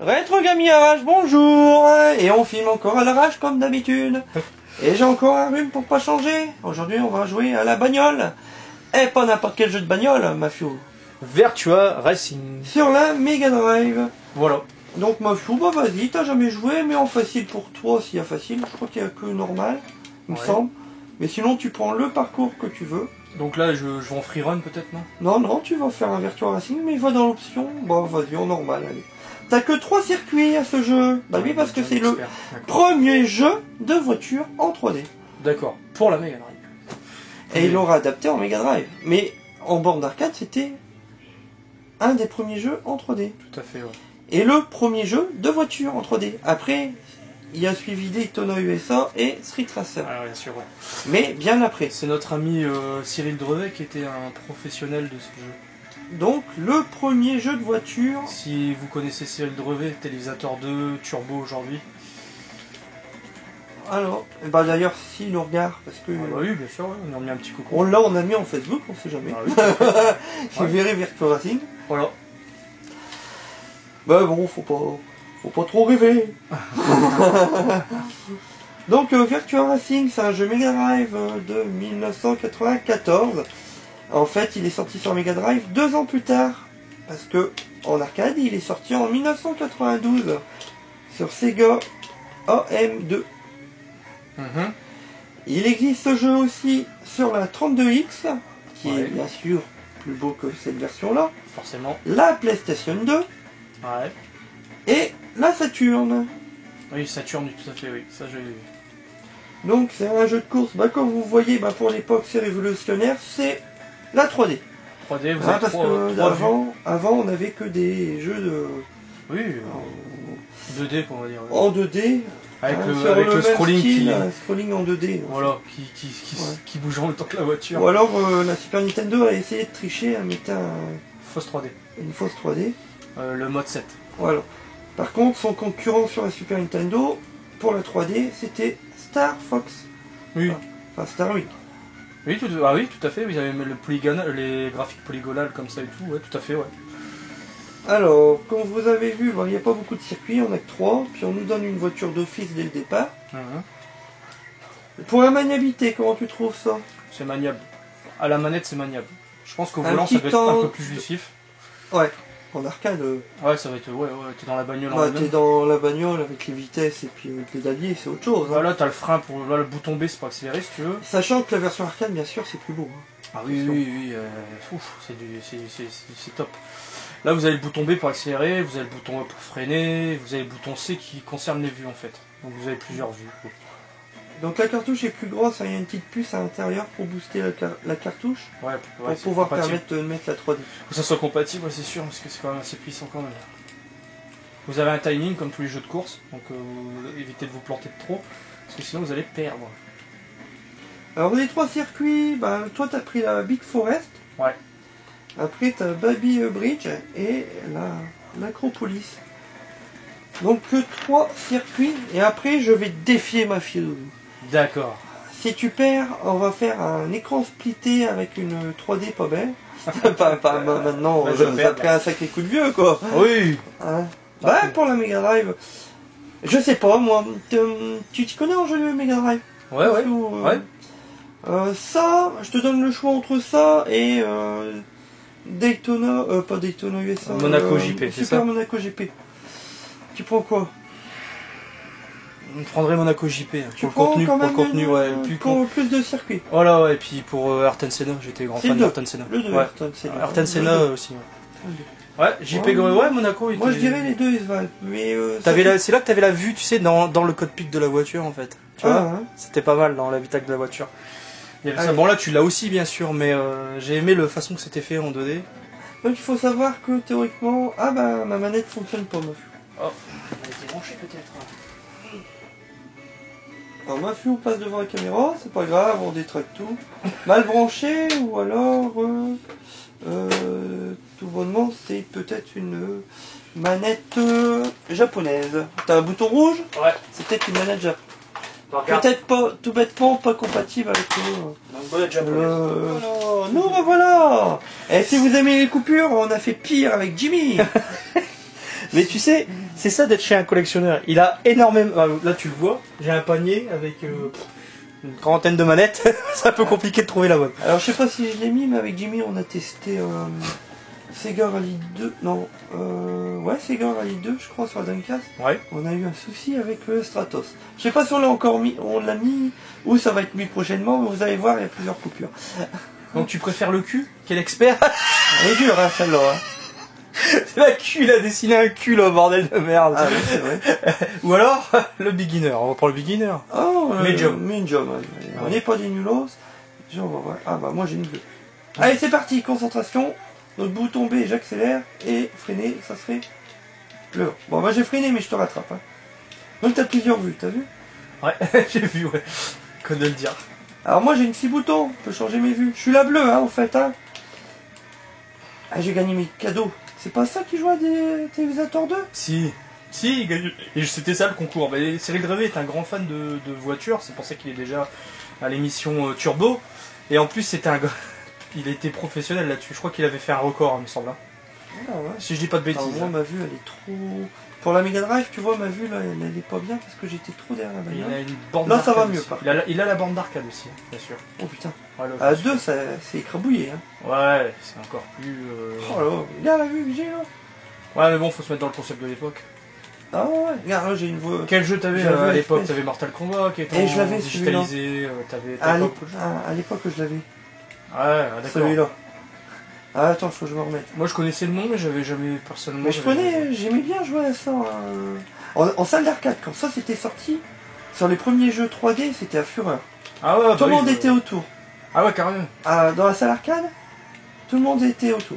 Rétro Gaming Arrache, bonjour. Et on filme encore à l'arrache comme d'habitude. Et j'ai encore un rhume pour pas changer. Aujourd'hui on va jouer à la bagnole. Et pas n'importe quel jeu de bagnole, Mafio. Virtua Racing. Sur la Mega Drive. Voilà. Donc Mafio, bah vas-y, t'as jamais joué, mais en facile pour toi s'il y a facile. Je crois qu'il y a que normal, il me semble. Mais sinon tu prends le parcours que tu veux. Donc là je vais en freerun peut-être, non? Non, tu vas faire un Virtua Racing, mais va dans l'option. Bah vas-y, en normal, allez. T'as que 3 circuits à ce jeu. Bah oui, parce que c'est le premier jeu de voiture en 3D. D'accord, pour la Mega Drive. Et il l'aura adapté en Mega Drive. Mais en borne d'arcade, c'était un des premiers jeux en 3D. Tout à fait, ouais. Et le premier jeu de voiture en 3D. Après, il y a suivi Daytona USA et Street Racer. Alors bien sûr, ouais. Mais bien après. C'est notre ami Cyril Drevet qui était un professionnel de ce jeu. Donc, le premier jeu de voiture... Si vous connaissez Cyril Drevet, télévisateur 2, Turbo aujourd'hui. Alors, bah d'ailleurs, si il nous regarde, parce que... Ah bah oui, bien sûr, ouais, on a mis un petit coucou. On a mis en Facebook, on sait jamais. Ah oui. Il verrait Virtua Racing. Voilà. Bah bon, faut pas trop rêver. Donc, Virtua Racing, c'est un jeu Mega Drive de 1994. En fait, il est sorti sur Mega Drive 2 ans plus tard. Parce que, en arcade, il est sorti en 1992. Sur Sega AM2. Il existe ce jeu aussi sur la 32X. Qui est bien sûr plus beau que cette version-là. Forcément. La PlayStation 2. Ouais. Et la Saturn. Oui, Saturn, tout à fait, oui. Ça, je l'ai vu. Donc, c'est un jeu de course. Bah, comme vous voyez, bah, pour l'époque, c'est révolutionnaire. C'est la 3D. 3D, vous avez parce que avant, on n'avait que des jeux de... Oui, 2D, on va dire. En 2D. Avec avec le scrolling style, scrolling en 2D. Voilà, qui bouge en même temps que la voiture. Ou alors, la Super Nintendo a essayé de tricher en mettant Fausse 3D. une fausse 3D. Le mode 7. Voilà. Par contre, son concurrent sur la Super Nintendo, pour la 3D, c'était Star Fox. Oui. Enfin, Star Wing. Oui, oui, tout à fait. Vous avez les graphiques polygonales comme ça et tout. Ouais, tout à fait, ouais. Alors, comme vous avez vu, il n'y a pas beaucoup de circuits, on n'a que 3, puis on nous donne une voiture d'office dès le départ. Pour la maniabilité, comment tu trouves ça? C'est maniable. À la manette, c'est maniable. Je pense qu'au volant, ça doit être un peu plus jouissif. Ouais, en arcade. Ouais, ça va être. Ouais, t'es dans la bagnole. Ouais, t'es dans la bagnole avec les vitesses et puis le pédalier, c'est autre chose. Voilà, t'as le frein pour. Là, le bouton B, c'est pour accélérer si tu veux. Sachant que la version arcade, bien sûr, c'est plus beau. Ah oui. C'est top. Là, vous avez le bouton B pour accélérer, vous avez le bouton A pour freiner, vous avez le bouton C qui concerne les vues en fait. Donc vous avez plusieurs vues. Donc la cartouche est plus grosse, il y a une petite puce à l'intérieur pour booster la cartouche. Ouais, pour pouvoir permettre de mettre la 3D. Faut que ça soit compatible, c'est sûr, parce que c'est quand même assez puissant quand même. Vous avez un timing comme tous les jeux de course, donc évitez de vous planter de trop, parce que sinon vous allez perdre. Alors les 3 circuits, toi t'as pris la Big Forest. Ouais. Après, tu as Baby Bridge et l'Acropolis. Donc, que 3 circuits. Et après, je vais te défier, Mafio. D'accord. Si tu perds, on va faire un écran splitté avec une 3D pas belle. pas maintenant, ça a pris un sacré coup de vieux, quoi. Oui. Hein? Pour la Mega Drive, je sais pas, moi. Tu t'y connais en jeu de Mega Drive? Ouais. Ça, je te donne le choix entre ça et... Daytona, pas Daytona USA. Monaco JP, c'est ça? Super Monaco JP. Tu prends quoi? On prendrait Monaco JP. Tu prends pour le contenu, ouais. Pour plus de circuits. Voilà, ouais, et puis pour Ayrton Senna, j'étais grand fan d'Ayrton Senna. Le 2, ouais. Ayrton Senna aussi, ouais. Ouais, JP, ouais, Monaco. Moi je dirais les deux, ils se valent. Mais c'est là que t'avais la vue, tu sais, dans le cockpit de la voiture en fait. Tu vois, c'était pas mal dans l'habitacle de la voiture. Bon là tu l'as aussi bien sûr, mais j'ai aimé la façon que c'était fait en 2D. Donc il faut savoir que théoriquement, ma manette fonctionne pas, Mafio. Oh, elle a été branchée peut-être. Alors Mafio passe devant la caméra, c'est pas grave, on détraque tout. Mal branché ou alors tout bonnement c'est peut-être une manette japonaise. T'as un bouton rouge? Ouais. C'est peut-être une manette japonaise. Peut-être pas, tout bêtement, pas compatible avec non, voilà. Et si vous aimez les coupures, on a fait pire avec Jimmy. Mais tu sais, c'est ça d'être chez un collectionneur. Il a énormément... Là, tu le vois, j'ai un panier avec une quarantaine de manettes. C'est un peu compliqué de trouver la bonne. Alors, je sais pas si je l'ai mis, mais avec Jimmy, on a testé Sega Rally 2. Non, ouais, Sega Rally 2, je crois, sur la Dreamcast. Ouais. On a eu un souci avec le Stratos. Je sais pas si on l'a encore mis, on l'a mis, ou ça va être mis prochainement, mais vous allez voir, il y a plusieurs coupures. Donc, tu préfères le cul? Quel expert? Elle est dure, hein, celle-là. Hein. C'est la cul, il a dessiné un cul, là, bordel de merde. Ah oui, c'est vrai. Ou alors, le beginner. On reprend le beginner. Oh, Medium. Medium, ouais. On n'est pas des nulos. On va voir. Ah bah moi j'ai une bleue. Allez, c'est parti, concentration. Notre bouton B, j'accélère. Et freiner, ça serait le. Bon, bah j'ai freiné, mais je te rattrape. Hein. Donc t'as plusieurs vues, t'as vu? Ouais, j'ai vu, ouais. Qu'on de le dire. Alors moi j'ai une 6 boutons, je peux changer mes vues. Je suis la bleue, hein, en fait. Hein. Ah, j'ai gagné mes cadeaux. C'est pas ça qui joue à des télévisateurs 2? Si, il gagne. Et c'était ça le concours. Mais Cyril Drevet est un grand fan de voitures, c'est pour ça qu'il est déjà à l'émission Turbo. Et en plus, c'était un gars. Il était professionnel là-dessus. Je crois qu'il avait fait un record, il me semble. Ah ouais. Si je dis pas de bêtises. Alors, moi, ma vue, elle est trop. Pour la Mega Drive, tu vois, ma vue, là, elle est pas bien parce que j'étais trop derrière la bagnole. Il a une bande là, ça va aussi. mieux, par il a la bande d'arcade aussi, bien sûr. Oh putain. Ouais, là, À 2, c'est écrabouillé. Hein. Ouais, c'est encore plus. Oh là, regarde la vue que j'ai là. Ouais, mais bon, faut se mettre dans le concept de l'époque. Ah ouais, regarde là, j'ai une voix. Quel jeu t'avais à l'époque? T'avais Mortal Kombat qui était digitalisé. À l'époque, je l'avais. Ouais, d'accord. Celui-là. Ah, attends, faut que je me remette. Moi, je connaissais le nom, mais j'avais jamais personnellement. Mais j'aimais bien jouer à ça. En salle d'arcade, quand ça c'était sorti, sur les premiers jeux 3D, c'était à fureur. Ah ouais, tout le monde était autour. Ah ouais, carrément. Dans la salle arcade, tout le monde était autour.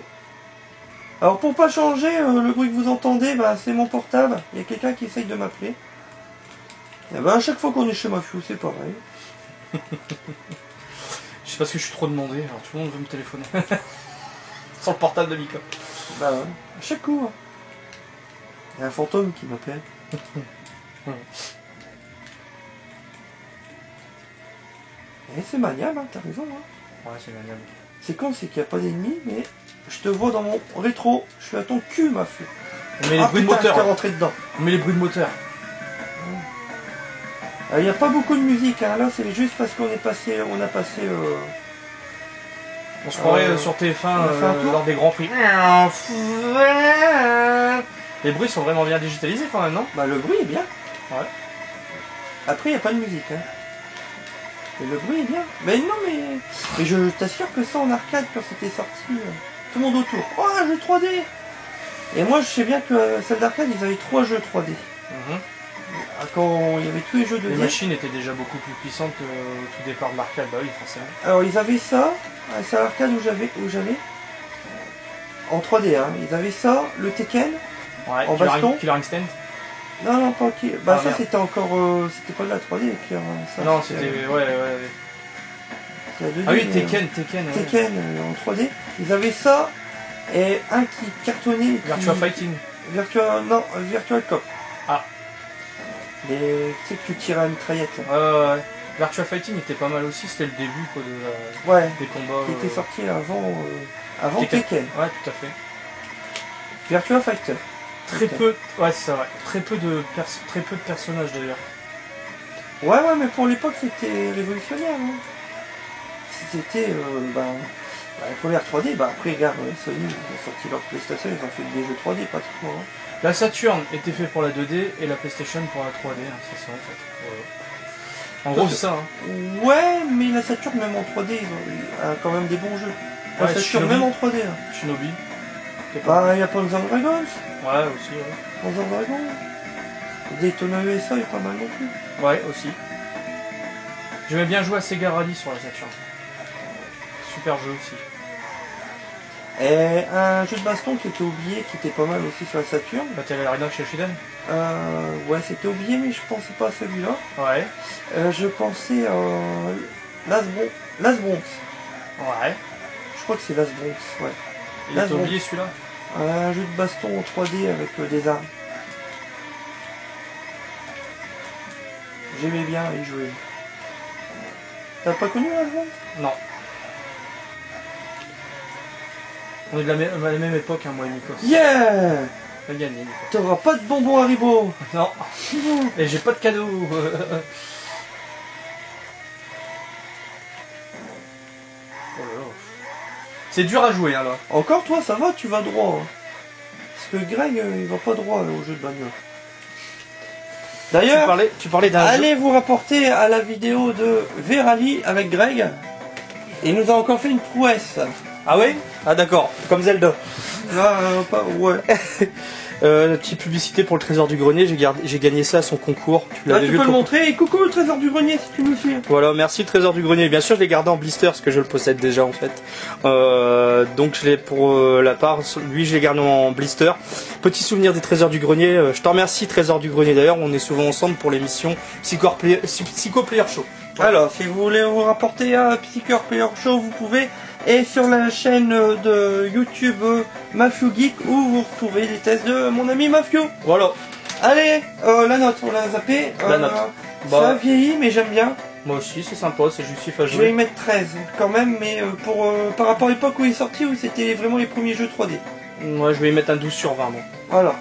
Alors pour pas changer le bruit que vous entendez, bah, c'est mon portable. Il y a quelqu'un qui essaye de m'appeler. Et bah, à chaque fois qu'on est chez Mafiou, c'est pareil. Je sais pas si je suis trop demandé, alors tout le monde veut me téléphoner. Sur le portable de Mika. Bah ouais, à chaque coup. Hein. Il y a un fantôme qui m'appelle. Et c'est maniable, hein, t'as raison. Hein. Ouais, c'est maniable. C'est con, c'est qu'il n'y a pas d'ennemis, mais je te vois dans mon rétro. Je suis à ton cul, ma fille. On met les bruits de moteur. Rentré dedans. On met les bruits de moteur. Il n'y a pas beaucoup de musique, hein. Là c'est juste parce qu'on est passé, on a passé. On se croirait sur TF1 lors des grands prix. Les bruits sont vraiment bien digitalisés quand même, non? Bah le bruit est bien. Ouais. Après il n'y a pas de musique, hein. Et le bruit est bien. Mais non mais je t'assure que ça en arcade quand c'était sorti, tout le monde autour. Oh un jeu 3D. Et moi je sais bien que celle d'arcade ils avaient 3 jeux 3D. Quand il y avait tous les jeux de les machines étaient déjà beaucoup plus puissantes au tout départ de l'arcade, bah oui forcément. Alors ils avaient ça, c'est l'arcade où j'allais en 3D, hein. Ils avaient ça, le Tekken, ouais, en baston. Killer Instinct. Non, pas qui. Bah ça c'était encore. C'était pas de la 3D Killer. Ça, non, c'était. Ouais. Ah oui, Tekken. Tekken en 3D. Ils avaient ça et un qui cartonnait. Virtua Fighting. Virtual Cop. Ah. Mais tu sais que tu tirais à une mitraillette là. Ouais. Virtua Fighting était pas mal aussi, c'était le début quoi, des combats. Qui était sorti avant Tekken. Ouais, tout à fait. Virtua Fighter. Très peu, ouais c'est ça, ouais. Très peu de personnages d'ailleurs. Ouais, mais pour l'époque c'était révolutionnaire. Hein. C'était la première 3D, après regarde, Sony ils ont sorti leur PlayStation, ils ont fait des jeux 3D pratiquement. Hein. La Saturn était fait pour la 2D et la PlayStation pour la 3D, hein, c'est ça en fait. Ouais. En gros c'est ça. Hein. Ouais, mais la Saturn même en 3D, ils ont quand même des bons jeux. La Saturn même en 3D. Hein. Shinobi. Bah il y a Panzer Dragons. Ouais aussi. Ouais. Panzer Dragon. Daytona USA est pas mal non plus. Ouais aussi. J'aimais bien jouer à Sega Rally sur la Saturn. Super jeu aussi. Et un jeu de baston qui était oublié, qui était pas mal aussi sur la Saturn. Battle Arena chez Shiden. Ouais, c'était oublié, mais je pensais pas à celui-là. Ouais. Je pensais à Last Bronx. Ouais. Je crois que c'est Last Bronx, ouais. Il était oublié celui-là. Un jeu de baston en 3D avec des armes. J'aimais bien y jouer. T'as pas connu Last Bronx? Non. On est de la même époque, hein, moi et Nikos. Yeah! T'as gagné. T'auras pas de bonbons Haribo. Non. Et j'ai pas de cadeau. Oh là là. C'est dur à jouer, hein, là. Encore toi, ça va, tu vas droit. Hein. Parce que Greg, il va pas droit là, au jeu de bagnole. D'ailleurs, tu parlais d'un jeu. allez vous rapporter à la vidéo de Verali avec Greg. Il nous a encore fait une prouesse. Ah ouais? Ah d'accord, comme Zelda. Ah, ouais. Petite publicité pour le trésor du grenier, j'ai gagné ça à son concours. Tu peux le montrer. Et coucou le trésor du grenier si tu me suis. Voilà, merci le trésor du grenier. Bien sûr, je l'ai gardé en blister parce que je le possède déjà en fait. Donc je l'ai pour la part, lui je l'ai gardé en blister. Petit souvenir des trésors du grenier. Je te remercie trésor du grenier. D'ailleurs, on est souvent ensemble pour l'émission Psycho Player Show. Alors, si vous voulez vous rapporter à Psycho Player Show, vous pouvez. Et sur la chaîne de YouTube Mafio Geek où vous retrouvez les tests de mon ami Mafio. Voilà. Allez, la note, on l'a zappé. La note. Ça a vieilli, mais j'aime bien. Moi aussi, c'est sympa, c'est justif à jouer. Je vais y mettre 13 quand même, mais par rapport à l'époque où il est sorti, où c'était vraiment les premiers jeux 3D. Moi, je vais y mettre un 12 sur 20. Bon. Voilà.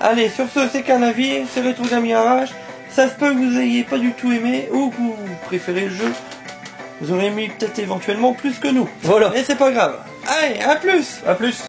Allez, sur ce, c'est qu'un avis, c'est Rétro Gaming Arrache. Ça se peut que vous ayez pas du tout aimé ou que vous préférez le jeu. Vous aurez mis peut-être éventuellement plus que nous. Voilà. Et c'est pas grave. Allez, à plus. À plus.